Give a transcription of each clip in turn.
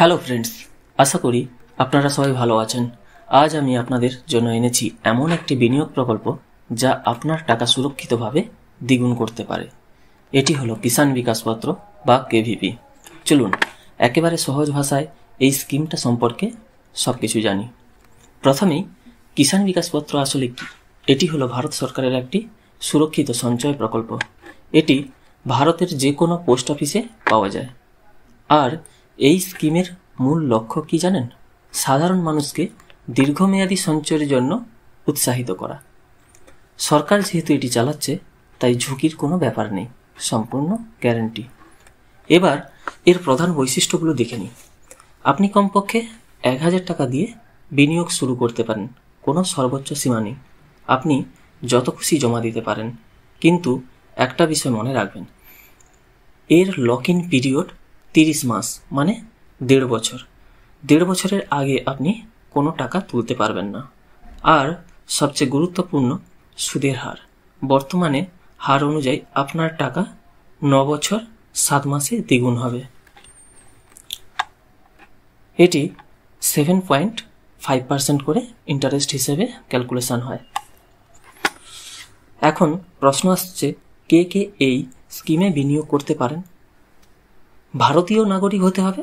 Hello friends, আশা করি আপনারা সবাই ভালো আছেন। আজ আমি আপনাদের জন্য এনেছি এমন একটি বিনিয়োগ প্রকল্প যা আপনার টাকা সুরক্ষিতভাবে দ্বিগুণ করতে পারে। এটি হলো কিষাণ বিকাশ পত্র বা কেভিপি। চলুন একেবারে সহজ ভাষায় এই স্কিমটা সম্পর্কে সব কিছু জানি। প্রথমেই কিষাণ বিকাশ পত্র আসলে কি? এটি হলো ভারত সরকারের একটি সুরক্ষিত সঞ্চয় প্রকল্প। এটি ভারতের যে কোনো পোস্ট অফিসে পাওয়া যায়। আর এই স্কিমের মূল লক্ষ্য কি জানেন? সাধারণ মানুষকে দীর্ঘমেয়াদী সঞ্চয়ের জন্য উৎসাহিত করা। সরকার যেহেতু এটি চালাচ্ছে, তাই ঝুঁকির কোনো ব্যাপার নেই, সম্পূর্ণ গ্যারান্টি। এবার এর প্রধান বৈশিষ্ট্যগুলো দেখে নিই। আপনি কমপক্ষে 1000 টাকা দিয়ে বিনিয়োগ শুরু করতে পারেন, কোনো সর্বোচ্চ সীমা নেই। আপনি যত খুশি জমা দিতে পারেন, কিন্তু একটা বিষয় মনে রাখবেন, এর লক ইন পিরিয়ড 30 মাস, মানে 1.5 বছর। 1.5 বছরের আগে আপনি কোনো টাকা তুলতে পারবেন না। আর সবচেয়ে গুরুত্বপূর্ণ, সুদের হার। বর্তমানে হার অনুযায়ী আপনার টাকা 9 বছর 7 মাসে দ্বিগুণ হবে। এটি 7.5% করে ইন্টারেস্ট হিসেবে ক্যালকুলেশন হয়। এখন প্রশ্ন আসছে, কে কে এই স্কিমে বিনিয়োগ করতে পারেন? ভারতীয় নাগরিক হতে হবে,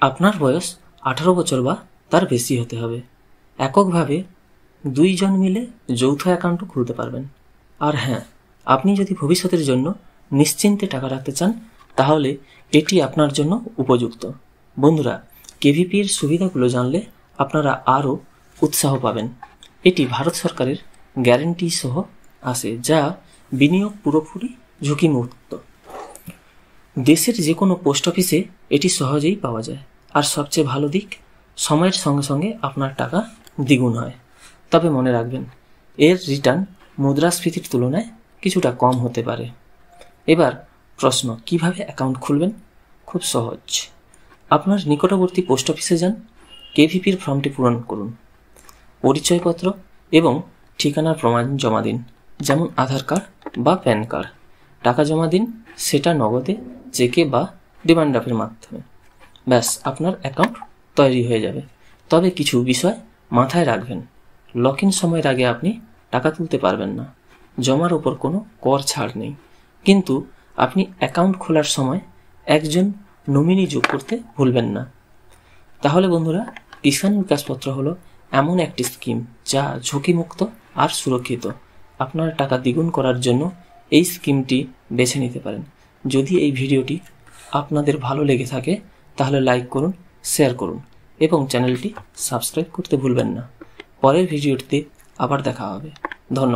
আপনার বয়স 18 বছর বা তার বেশি হতে হবে। এককভাবে 2 জন মিলে যৌথ অ্যাকাউন্টও খুলতে পারবেন। আর হ্যাঁ, আপনি যদি ভবিষ্যতের জন্য নিশ্চিন্তে টাকা রাখতে চান, তাহলে এটি আপনার জন্য উপযুক্ত। বন্ধুরা, কেভিপির সুবিধাগুলো জানলে আপনারা আরও উৎসাহ পাবেন। এটি ভারত সরকারের গ্যারান্টি সহ আসে, যা বিনিয়োগ পুরোপুরি ঝুঁকিমুক্ত। দেশের যে কোনো পোস্ট অফিসে এটি সহজেই পাওয়া যায়। আর সবচেয়ে ভালো দিক, সময়ের সঙ্গে সঙ্গে আপনার টাকা দ্বিগুণ হয়। তবে মনে রাখবেন, এর রিটার্ন মুদ্রাস্ফীতির তুলনায় কিছুটা কম হতে পারে। এবার প্রশ্ন, কিভাবে অ্যাকাউন্ট খুলবেন? খুব সহজ। আপনার নিকটবর্তী পোস্ট অফিসে যান, কেভিপির ফর্মটি পূরণ করুন, পরিচয়পত্র এবং ঠিকানার প্রমাণ জমা দিন, যেমন আধার কার্ড বা প্যান কার্ড। টাকা জমা দিন, সেটা নগদে, চেকে বা ডিমান্ড ড্রাফটের মাধ্যমে। ব্যাস, আপনার অ্যাকাউন্ট তৈরি হয়ে যাবে। তবে কিছু বিষয় মাথায় রাখবেন। লক ইন সময়ের আগে আপনি টাকা তুলতে পারবেন না। জমার উপর কোনো কর ছাড় নেই। কিন্তু আপনি অ্যাকাউন্ট খোলার সময় একজন নমিনি যোগ করতে ভুলবেন না। তাহলে বন্ধুরা, কিষাণ বিকাশ পত্র হলো এমন একটি স্কিম যা ঝুঁকিমুক্ত আর সুরক্ষিত। আপনার টাকা দ্বিগুণ করার জন্য এই স্কিমটি বেছে নিতে পারেন। যদি এই ভিডিওটি আপনাদের ভালো লেগে থাকে, তাহলে লাইক করুন, শেয়ার করুন এবং চ্যানেলটি সাবস্ক্রাইব করতে ভুলবেন না। পরের ভিডিওটিতে আবার দেখা হবে। ধন্যবাদ।